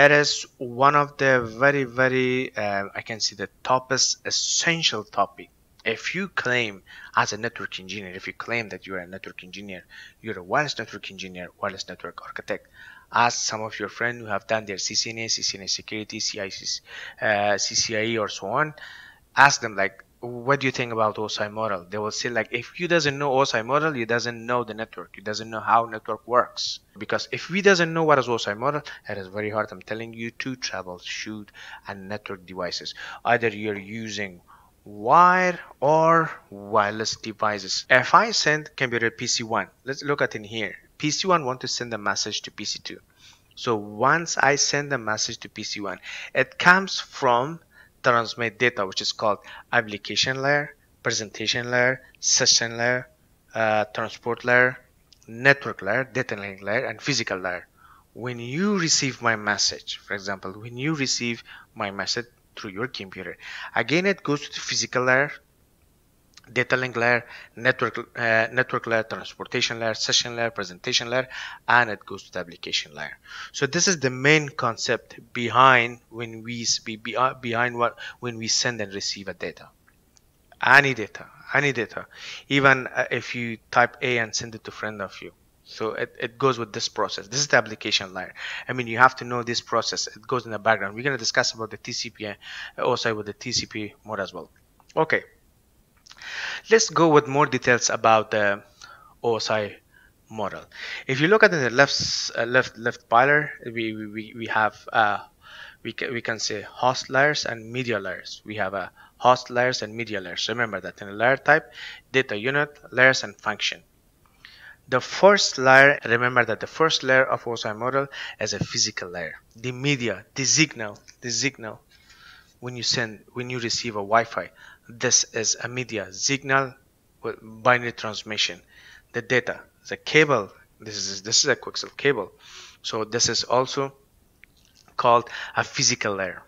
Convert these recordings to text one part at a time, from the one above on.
it is one of the very I can see the topest essential topic. If you claim as a network engineer, if you claim that you're a network engineer, you're a wireless network engineer, wireless network architect, ask some of your friends who have done their CCNA, CCNA security, CCIE or so on. Ask them like, what do you think about OSI model? They will say like, if you doesn't know OSI model, you doesn't know the network, you doesn't know how network works. Because if we doesn't know what is OSI model, it is very hard, I'm telling you, to troubleshoot a network devices. Either you're using wire or wireless devices. If I send computer PC1, let's look at in here. PC1 want to send a message to PC2. So once I send a message to PC1, it comes from transmit data, which is called application layer, presentation layer, session layer, transport layer, network layer, data link layer, and physical layer. When you receive my message, for example, when you receive my message through your computer, again it goes to the physical layer, data link layer, network layer, transportation layer, session layer, presentation layer, and it goes to the application layer. So this is the main concept behind when we when we send and receive a data. Any data, even if you type A and send it to a friend of you. So it goes with this process. This is the application layer. I mean, you have to know this process. It goes in the background. We're going to discuss about the TCP OSI with the TCP more as well. Okay. Let's go with more details about the OSI model. If you look at the left pillar, we have we can say host layers and media layers. We have a host layers and media layers. Remember that in a layer type, data unit, layers, and function. The first layer, remember that the first layer of OSI model is a physical layer. The media, the signal, when you receive a Wi-Fi, this is a media signal with binary transmission. The data, the cable, this is a coaxial cable, so this is also called a physical layer.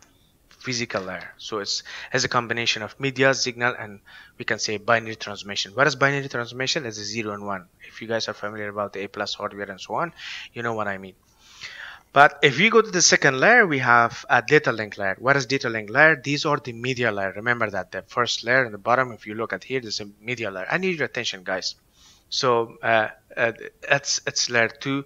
So it's a combination of media, signal, and we can say binary transmission. What is binary transmission? It's a 0 and 1. If you guys are familiar about the A+ hardware and so on, you know what I mean. But if we go to the second layer, we have a data link layer. What is data link layer? These are the media layer. Remember that the first layer in the bottom, if you look at here, there's a media layer. I need your attention, guys. So it's layer 2.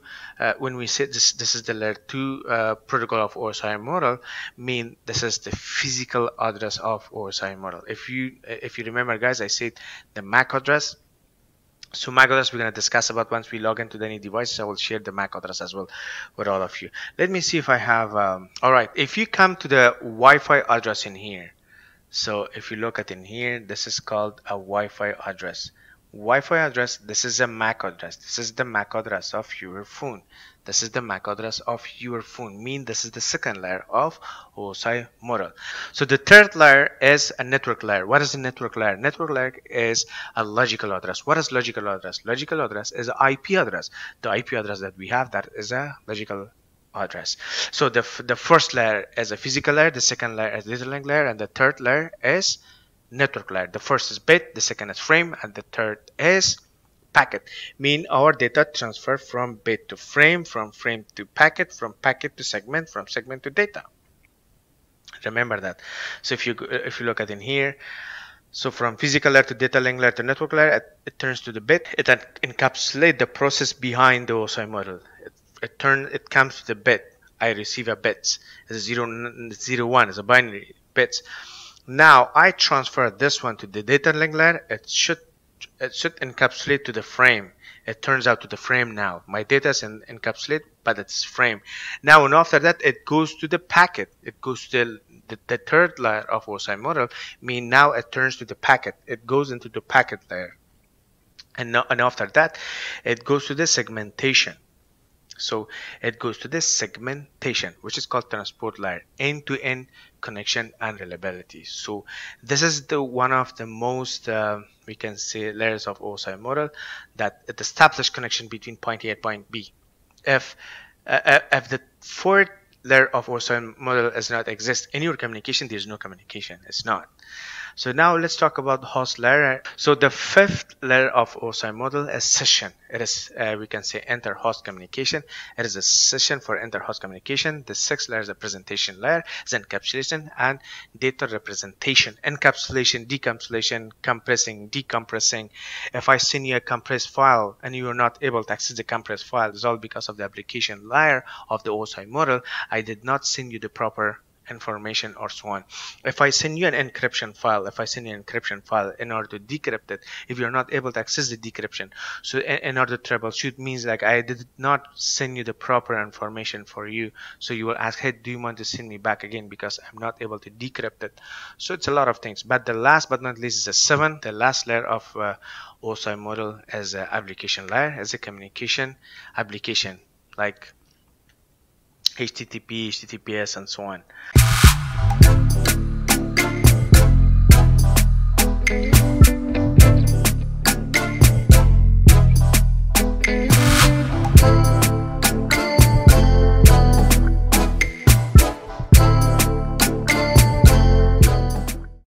When we say this is the layer 2 protocol of OSI model, mean this is the physical address of OSI model. If you remember, guys, I said the MAC address. So MAC address we're going to discuss about once we log into any devices. I will share the MAC address as well with all of you. Let me see if I have all right, if you come to the Wi-Fi address in here, so if you look at in here, this is called a Wi-Fi address. Wi-Fi address, this is a MAC address. This is the MAC address of your phone. This is the MAC address of your phone. Mean this is the second layer of OSI model. So the third layer is a network layer. What is the network layer? Network layer is a logical address. What is logical address? Logical address is an IP address. The IP address that we have, that is a logical address. So the first layer is a physical layer, the second layer is data link layer, and the third layer is network layer. The first is bit, the second is frame, and the third is packet. Mean our data transfer from bit to frame, from frame to packet, from packet to segment, from segment to data. Remember that. So if you look at in here, so from physical layer to data link layer to network layer, it turns to the bit. It encapsulates the process behind the OSI model. It comes to the bit. I receive a bits. It's a 0, 1. It's a binary bits. Now I transfer this one to the data link layer. It should encapsulate to the frame. It turns out to the frame now. My data is encapsulated, but it's frame. Now and after that, it goes to the packet. It goes to the third layer of OSI model. Mean now it turns to the packet. It goes into the packet layer, and after that, it goes to the segmentation. So it goes to this segmentation, which is called transport layer, end-to-end connection and reliability. So this is the one of the most we can say layers of OSI model, that it establishes connection between point A and point B. If the fourth layer of OSI model does not exist in your communication, there's no communication. It's not. So now let's talk about the host layer. So the fifth layer of OSI model is session. It is, we can say, inter-host communication. It is a session for inter-host communication. The sixth layer is a presentation layer, is encapsulation and data representation. Encapsulation, decapsulation, compressing, decompressing. If I send you a compressed file and you are not able to access the compressed file, it's all because of the application layer of the OSI model. I did not send you the proper information or so on. If I send you an encryption file, in order to decrypt it, if you're not able to access the decryption, so in order to troubleshoot, means like I did not send you the proper information for you, so you will ask, hey, do you want to send me back again, because I'm not able to decrypt it. So it's a lot of things, but the last but not least is the seventh, the last layer of OSI model as an application layer, as a communication application like HTTP, HTTPS, and so on.